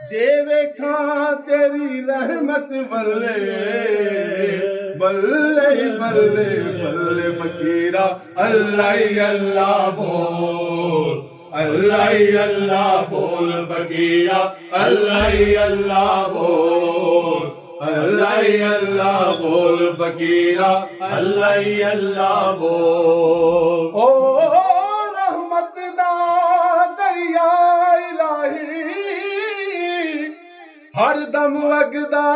जे वेखा तेरी रहमत बल्ले बल्ले बल्ले बल्ले फकीरा अल्लाह अल्लाह बोल अल्लाह बोल फकीरा अल्लाह बोल अल्लाह बोल फकीरा अल्लाह बोल। ओ रहमत दा दरिया इलाही हर दम वगदा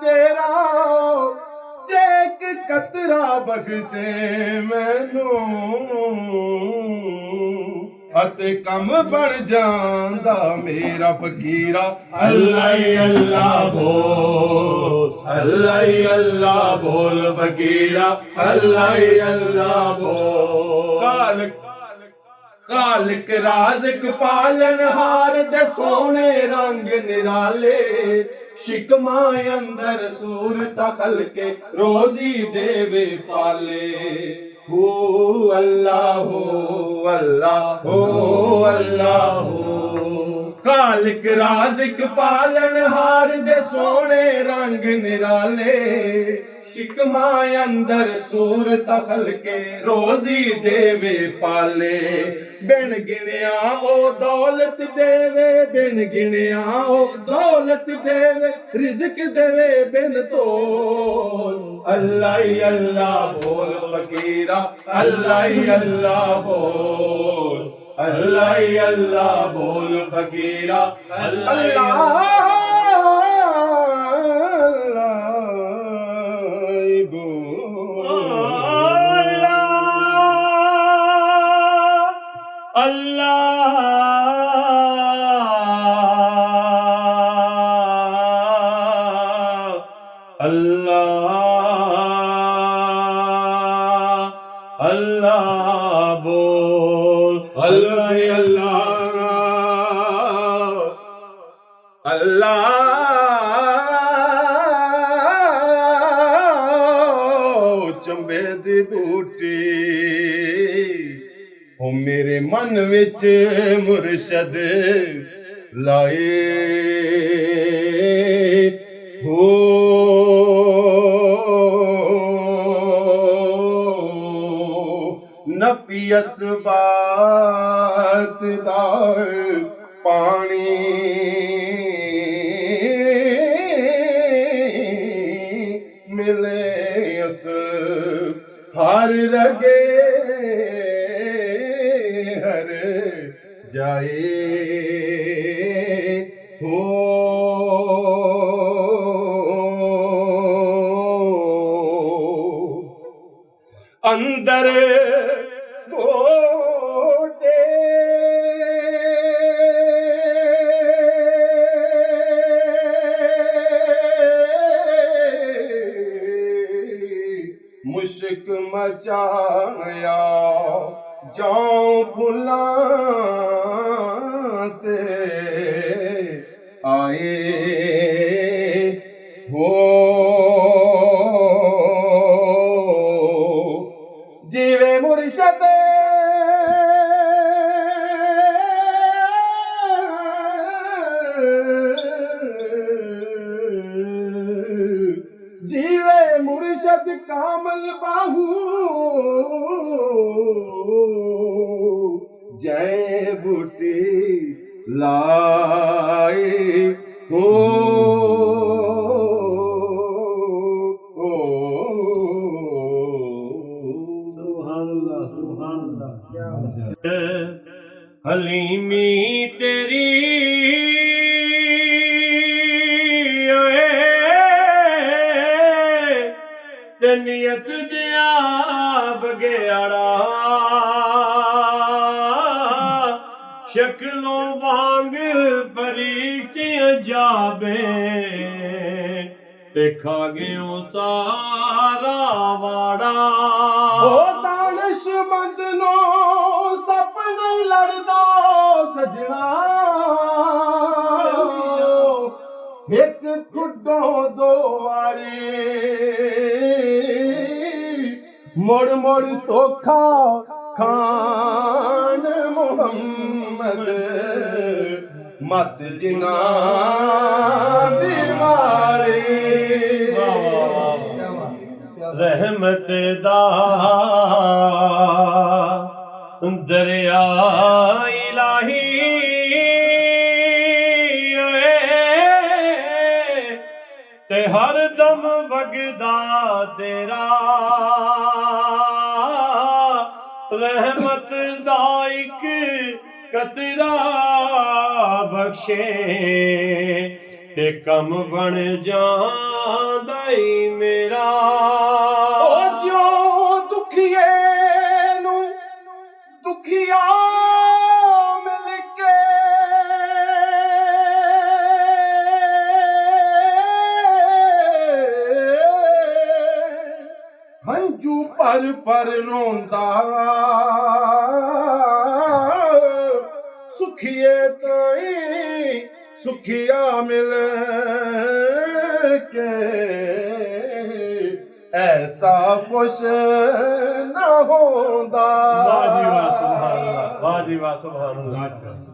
तेरा चेक कतरा बख्शे मैनू अते कम बन जांदा मेरा फकीरा अल्लाह बोल अल्लाह बोल फकीरा अल्लाह बोल खालिक राज़िक पालनहार दे सोने रंग निराले शिकमा अंदर सूरत खलके रोजी देवे पाले हो अल्लाह खालिक राज़िक पालनहार दे सोने रंग निराले शिकमा अंदर सूरत खलके रोजी देवे पाले बिन गिनिया ओ दौलत देवे बिन गिनिया ओ दौलत देवे रिज़्क देवे बिन तोल अल्लाह बोल फकीरा अल्लाह बोल अल्लाह बोल फकीरा अल्लाह अल्लाह बोल। अल्लाह चंबे दी बूटी ओ मेरे मन विच मुर्शद लाए हो नपियस बात दार पानी मिले अस हर रगे हर जाए हो अंदर गोटे मुश्क मचाया जाऊं भुलाते आए हो जीवे मुर्शद जीवे मुर्शद कामल बाहू जय बूटी लाए हो हलीमी तेरी नियत दिया बगेड़ा शक्लों वांग फरिश्ते जाबे देखा गयो सारा वाड़ा ओ दानिशमंद नो सपना लड़दा सजना एक खुडो दो वारी मुड़ मुड़ तोखा खान मोहम्मद ਮਤ ਜਿਨਾ ਦੀ ਮਾਰੀ ਰਹਿਮਤ ਦਾ ਦਰਿਆ ਇਲਾਹੀ ਤੇ ਹਰ ਦਮ ਵਗਦਾ ਤੇਰਾ ਰਹਿਮਤ ਦਾ ਇੱਕ ਕਤਰਾ ਬਖਸ਼ੇ ਤੇ ਕੰਮ ਬਣ ਜਾਂਦਾ ਈ ਮੇਰਾ ਉਹ ਜਿਉਂ ਦੁਖੀਏ ਨੂੰ ਦੁਖੀਆ ਮਿਲ ਕੇ ਹੰਝੂ ਪਰ ਰੋਂਦਾ ਸੁਖੀਏ ਤਾਈ ਸੁਖੀਆ ਮਿਲ ਕੇ ਐਸਾ ਕੁਛ ਨਾ ਹੁੰਦਾ ਵਾਹ ਜੀ ਵਾਹ ਸੁਭਾਨ ਅੱਲਾਹ ਵਾਹ ਜੀ ਵਾਹ ਸੁਭਾਨ ਅੱਲਾਹ